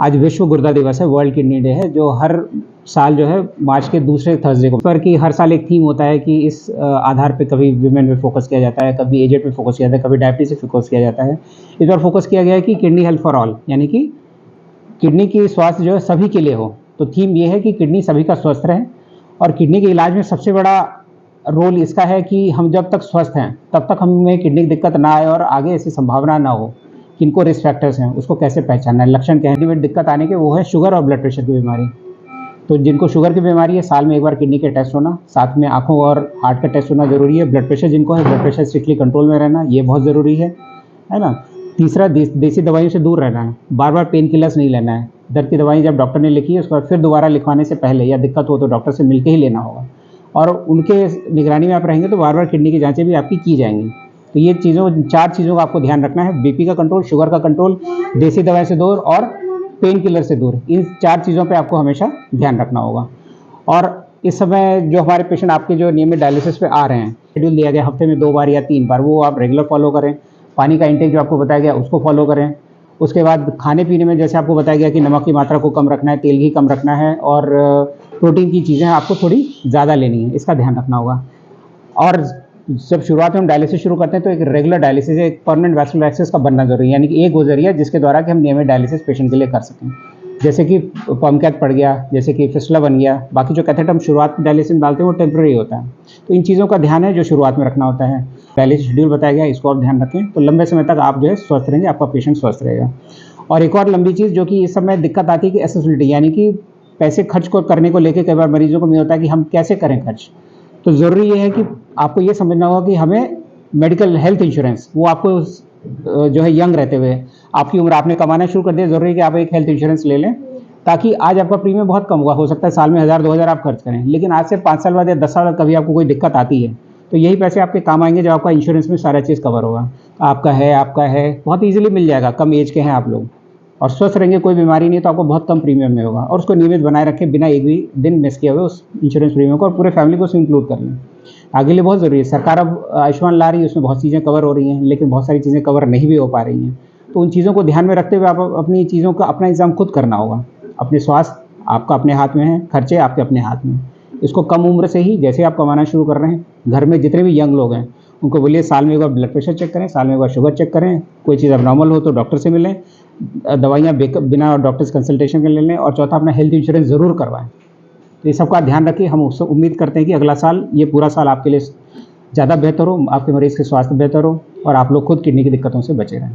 आज विश्व गुर्दा दिवस है, वर्ल्ड किडनी डे है, जो हर साल जो है मार्च के दूसरे थर्सडे को, पर कि हर साल एक थीम होता है कि इस आधार पे कभी विमेन पे फोकस किया जाता है, कभी एजेड पे फोकस किया जाता है, कभी डायबिटीज पे फोकस किया जाता है। इस बार फोकस किया गया है कि किडनी हेल्थ फॉर ऑल, यानी कि किडनी की स्वास्थ्य जो है सभी के लिए हो। तो थीम ये है कि किडनी सभी का स्वस्थ रहे, और किडनी के इलाज में सबसे बड़ा रोल इसका है कि हम जब तक स्वस्थ हैं तब तक हमें किडनी की दिक्कत ना आए और आगे ऐसी संभावना ना हो। किनको रिस्क फैक्टर्स हैं उसको कैसे पहचानना है, लक्षण क्या है, दिक्कत आने के वो है शुगर और ब्लड प्रेशर की बीमारी। तो जिनको शुगर की बीमारी है, साल में एक बार किडनी के टेस्ट होना, साथ में आंखों और हार्ट का टेस्ट होना जरूरी है। ब्लड प्रेशर जिनको है, ब्लड प्रेशर स्ट्रिक्टली कंट्रोल में रहना, ये बहुत ज़रूरी है ना। तीसरा, देसी दवाइयों से दूर रहना है, बार बार पेन किलर्स नहीं लेना है। दर्द की दवाई जब डॉक्टर ने लिखी है उसके बाद फिर दोबारा लिखवाने से पहले या दिक्कत हो तो डॉक्टर से मिलकर ही लेना होगा, और उनके निगरानी में आप रहेंगे तो बार बार किडनी की जांचें भी आपकी की जाएंगी। तो ये चार चीज़ों का आपको ध्यान रखना है: बीपी का कंट्रोल, शुगर का कंट्रोल, देसी दवाई से दूर और पेन किलर से दूर। इन चार चीज़ों पे आपको हमेशा ध्यान रखना होगा। और इस समय जो हमारे पेशेंट आपके जो नियमित डायलिसिस पे आ रहे हैं, शेड्यूल दिया गया हफ्ते में 2 बार या 3 बार, वो आप रेगुलर फॉलो करें। पानी का इंटेक जो आपको बताया गया उसको फॉलो करें। उसके बाद खाने पीने में जैसे आपको बताया गया कि नमक की मात्रा को कम रखना है, तेल घी कम रखना है, और प्रोटीन की चीज़ें आपको थोड़ी ज़्यादा लेनी है, इसका ध्यान रखना होगा। और जब शुरुआत में हम डायलिसिस शुरू करते हैं तो एक रेगुलर डायलिसिस, एक परमानेंट वैस्कुलर एक्सेस का बनना जरूरी है, यानी कि एक वो जरिया जिसके द्वारा कि हम नियमित डायलिसिस पेशेंट के लिए कर सकें। जैसे कि पम्पकैथ पड़ गया, जैसे कि फिस्टुला बन गया। बाकी जो कैथेटर हम शुरुआत में डायलिसिस में डालते हैं वो टेम्परेरी होता है। तो इन चीज़ों का ध्यान है जो शुरुआत में रखना होता है। डायलिसिस शेड्यूल बताया गया, इसको आप ध्यान रखें तो लंबे समय तक आप जो है स्वस्थ रहेंगे, आपका पेशेंट स्वस्थ रहेगा। और एक और लंबी चीज़ जो कि इस समय दिक्कत आती है कि एक्सेसिबिलिटी, यानी कि पैसे खर्च को करने को लेकर कई बार मरीजों को नहीं होता है कि हम कैसे करें खर्च। तो ज़रूरी ये है कि आपको ये समझना होगा कि हमें मेडिकल हेल्थ इंश्योरेंस, वो आपको जो है यंग रहते हुए, आपकी उम्र आपने कमाना शुरू कर दिया, ज़रूरी है कि आप एक हेल्थ इंश्योरेंस ले लें, ताकि आज आपका प्रीमियम बहुत कम हुआ हो सकता है, साल में 1000-2000 आप खर्च करें, लेकिन आज से 5 साल बाद या 10 साल बाद कभी आपको कोई दिक्कत आती है तो यही पैसे आपके काम आएंगे जब आपका इंश्योरेंस में सारा चीज़ कवर होगा। आपका है बहुत ईजिली मिल जाएगा, कम एज के हैं आप लोग और स्वस्थ रहेंगे, कोई बीमारी नहीं, तो आपको बहुत कम प्रीमियम में होगा। और उसको नियमित बनाए रखें बिना एक भी दिन मिस किए हुए उस इंश्योरेंस प्रीमियम को, और पूरे फैमिली को उसमें इंक्लूड कर लें। आगे लिए बहुत ज़रूरी है। सरकार अब आयुष्मान ला रही है, उसमें बहुत चीज़ें कवर हो रही हैं, लेकिन बहुत सारी चीज़ें कवर नहीं भी हो पा रही हैं। तो उन चीज़ों को ध्यान में रखते हुए आप अपनी चीज़ों का अपना इंतजाम खुद करना होगा। अपने स्वास्थ्य आपका अपने हाथ में है, खर्चे आपके अपने हाथ में। इसको कम उम्र से ही, जैसे आप कमाना शुरू कर रहे हैं, घर में जितने भी यंग लोग हैं उनको बोलिए साल में एक बार ब्लड प्रेशर चेक करें, साल में एक बार शुगर चेक करें, कोई चीज़ अबनॉर्मल हो तो डॉक्टर से मिलें, दवाइयाँ बिना डॉक्टर्स कंसल्टेशन के ले लें, और चौथा अपना हेल्थ इंश्योरेंस ज़रूर करवाएं। तो ये सबका ध्यान रखिए। हम उससे उम्मीद करते हैं कि अगला साल, ये पूरा साल आपके लिए ज़्यादा बेहतर हो, आपके मरीज़ के स्वास्थ्य बेहतर हो और आप लोग खुद किडनी की दिक्कतों से बचे रहें।